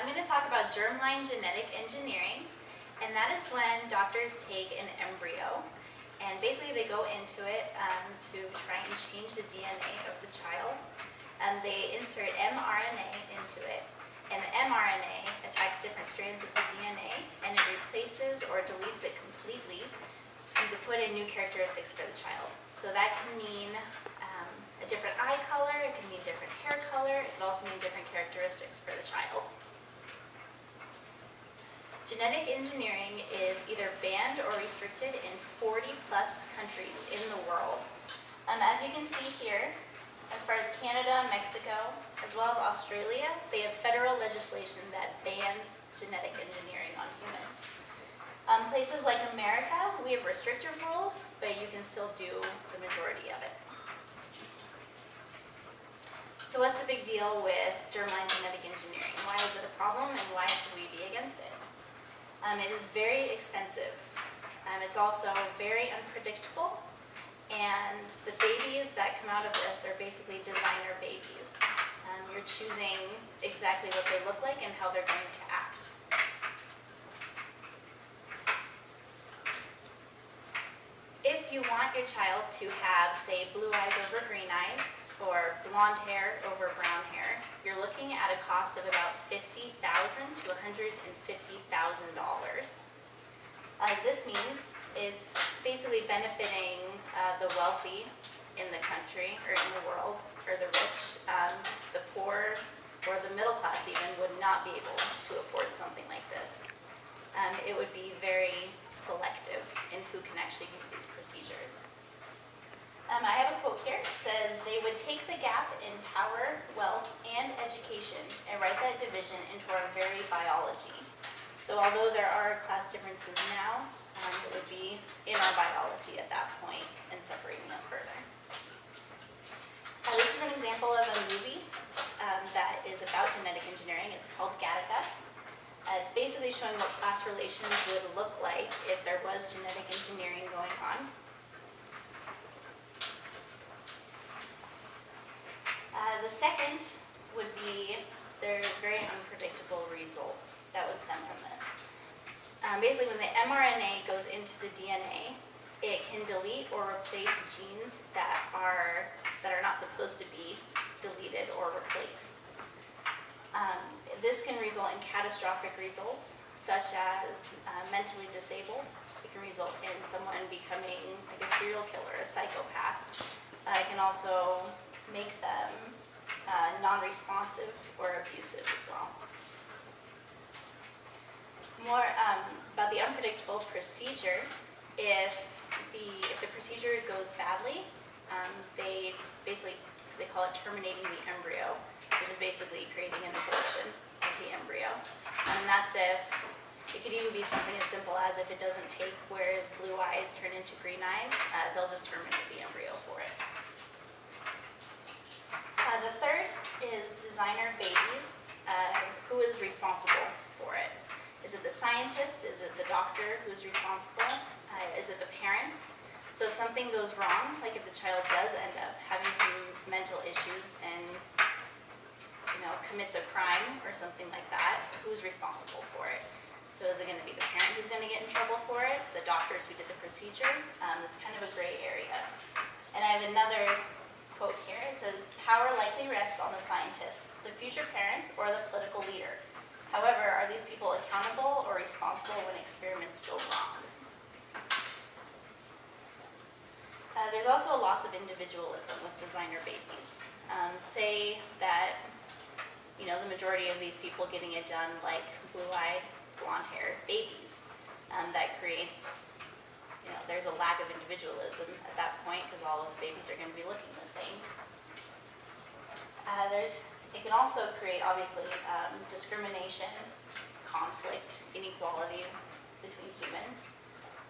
I'm going to talk about germline genetic engineering, and that is when doctors take an embryo and basically they go into it to try and change the DNA of the child. They insert mRNA into it, and the mRNA attacks different strands of the DNA and it replaces or deletes it completely and to put in new characteristics for the child. So that can mean a different eye color, it can mean different hair color, it can also mean different characteristics for the child. Genetic engineering is either banned or restricted in 40 plus countries in the world. As you can see here, as far as Canada, Mexico, as well as Australia, they have federal legislation that bans genetic engineering on humans. Places like America, we have restrictive rules, but you can still do the majority of it. So what's the big deal with germline genetic engineering? Why is it a problem and why should we be against it? It is very expensive. It's also very unpredictable, and the babies that come out of this are basically designer babies. You're choosing exactly what they look like and how they're going to act. If you want your child to have, say, blue eyes over green eyes, or blonde hair over brown hair, you're looking at a cost of about $50,000 to $150,000. This means it's basically benefiting the wealthy in the country or in the world, or the rich. The poor or the middle class even would not be able to afford something like this. It would be very selective in who can actually use these procedures. I have a quote here. It says, "They would take the gap in power, wealth, and education and write that division into our very biology." So although there are class differences now, it would be in our biology at that point and separating us further. This is an example of a movie that is about genetic engineering. It's called Gattaca. It's basically showing what class relations would look like if there was genetic engineering going on. The second would be there's very unpredictable results that would stem from this. Basically, when the mRNA goes into the DNA, it can delete or replace genes that are not supposed to be deleted or replaced. This can result in catastrophic results, such as mentally disabled. It can result in someone becoming like a serial killer, a psychopath. It can also make them non-responsive or abusive as well. More about the unpredictable procedure. If the procedure goes badly, they call it terminating the embryo, which is basically creating an abortion of the embryo. And that's if it could even be something as simple as if it doesn't take where blue eyes turn into green eyes, they'll just terminate the embryo for it. The third is designer babies. Who is responsible for it? Is it the scientist? Is it the doctor who's responsible? Is it the parents? So if something goes wrong, like if the child does end up having some mental issues and commits a crime or something like that, who's responsible for it? So is it going to be the parent who's going to get in trouble for it? The doctors who did the procedure? It's kind of a gray area. And I have another quote here. It says, "Power likely rests on the scientists, the future parents, or the political leader. However, are these people accountable or responsible when experiments go wrong?" There's also a loss of individualism with designer babies. Say that the majority of these people getting it done like blue-eyed, blonde-haired babies. That creates there's a lack of individualism at that point because all of the babies are going to be looking the same. It can also create, obviously, discrimination, conflict, inequality between humans.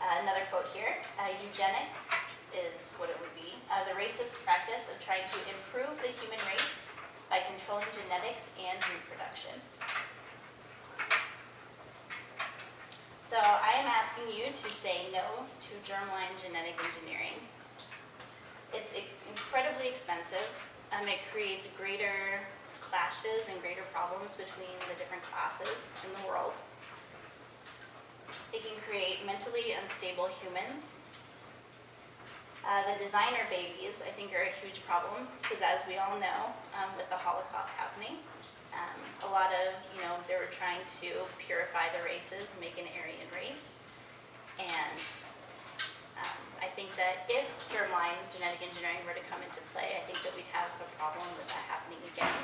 Another quote here, eugenics is what it would be, the racist practice of trying to improve the human race by controlling genetics and reproduction. So I am asking you to say no to germline genetic engineering. It's incredibly expensive. It creates greater clashes and greater problems between the different classes in the world. It can create mentally unstable humans. The designer babies, I think, are a huge problem because, as we all know, with the Holocaust happening, a lot of, they were trying to purify the races and make an Aryan race. And I think that if germline genetic engineering were to come into play, I think that we'd have a problem with that happening again.